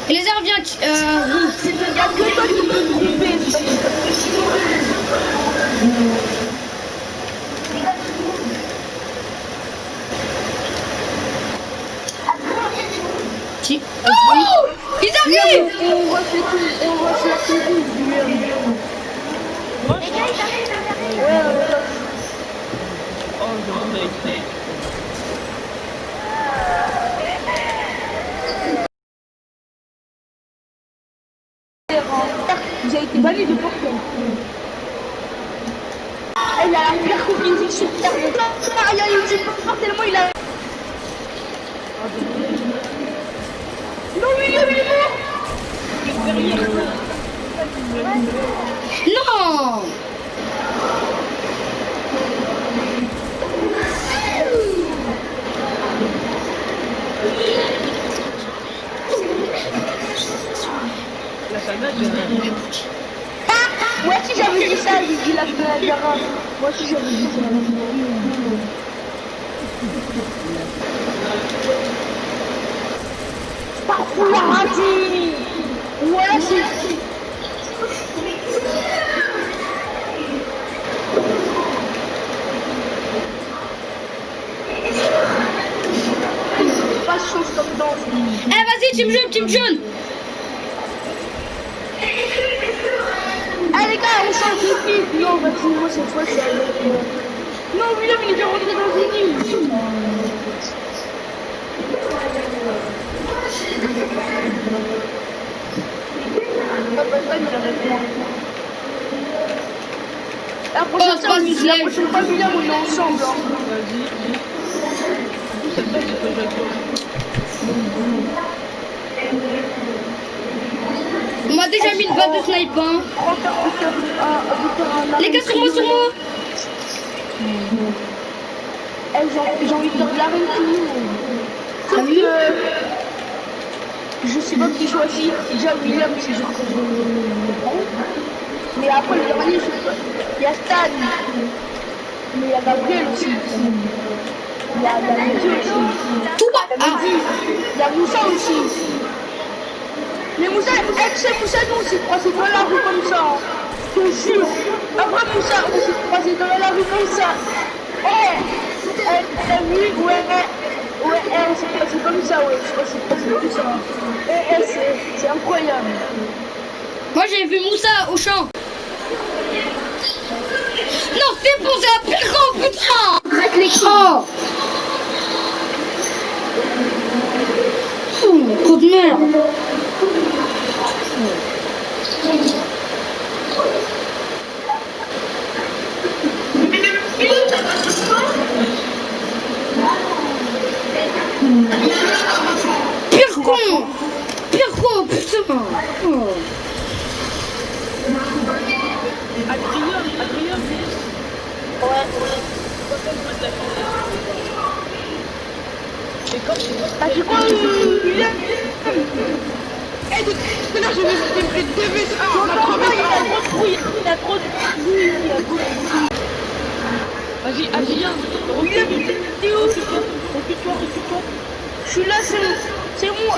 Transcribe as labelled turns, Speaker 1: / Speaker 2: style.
Speaker 1: Et les airs viennent.
Speaker 2: Il y a que toi qui peux me tromper.
Speaker 1: Si. Oh, ils arrivent.
Speaker 2: On refait la série du Vous avez été banni de Porto. Il a la pire copine sur terre. Il supporte tellement il a. Non, William, il est mort.
Speaker 1: Non.
Speaker 2: Moi si j'avais dit ça, j'ai dit la Gara. Moi si j'avais dit ça. Parfois la radie. Voilà c'est. Pas de chance comme dans.
Speaker 1: Eh vas-y, team jaune.
Speaker 2: Ah les gars, on s'en non, vas-y, moi cette fois c'est avec... Non, William, il est déjà rentré dans une île. La prochaine fois, William, on est ensemble.
Speaker 1: On m'a déjà mis une balle de sniper. Hein. Les gars, sur moi.
Speaker 2: J'ai envie de faire de la reine. Sauf que je sais pas qui choisit. Déjà William, c'est genre que mais après le dernier, il y a Stan. Mais il y a Gabriel aussi. Il y a Mehdi aussi.
Speaker 1: Tout bas.
Speaker 2: Il y a Moussa aussi. Mais Moussa, c'est Moussa, nous on s'est croisés dans la rue comme ça. Je te jure. Après Moussa, on s'est croisés dans la rue comme ça. Lui, on s'est croisés comme ça, ouais. On s'est croisés comme ça. C'est incroyable.
Speaker 1: Moi j'ai vu Moussa au champ. Non, c'est bon, c'est un pyro, putain. Oh. Coup de merde. Pire con, putain. Oh.
Speaker 3: Adrien.
Speaker 2: Ouais. Ah, c'est quoi William? Eh, non, je vais me faire 2 v 1. On a trop de bruit. Il a trop de bruit.
Speaker 3: Vas-y, Adrien.
Speaker 2: William, t'es où?
Speaker 3: Recule-toi.
Speaker 2: Je suis là, c'est moi.